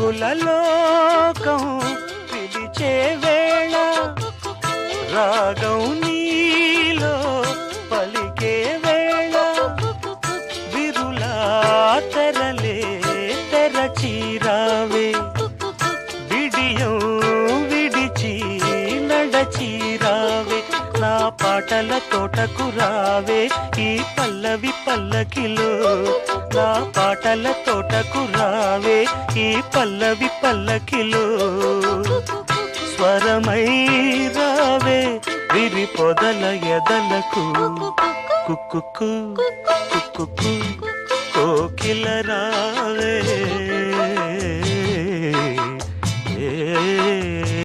కులలోకం పిలిచే వేళ రాగం నీలో పలికే వేళ విరులా తెరలే తెరచీరావే బిడియం విడిచి నడచీరావే నా పాటల తోటకు రావే ఈ పల్లవి పల్లకిలో నా పాటల తోటకు రావే ఈ పల్లవి పల్లకిలో స్వరమై రావే విరి పొదల ఎదలకు కుక్కు కుక్కు కోకిల రావే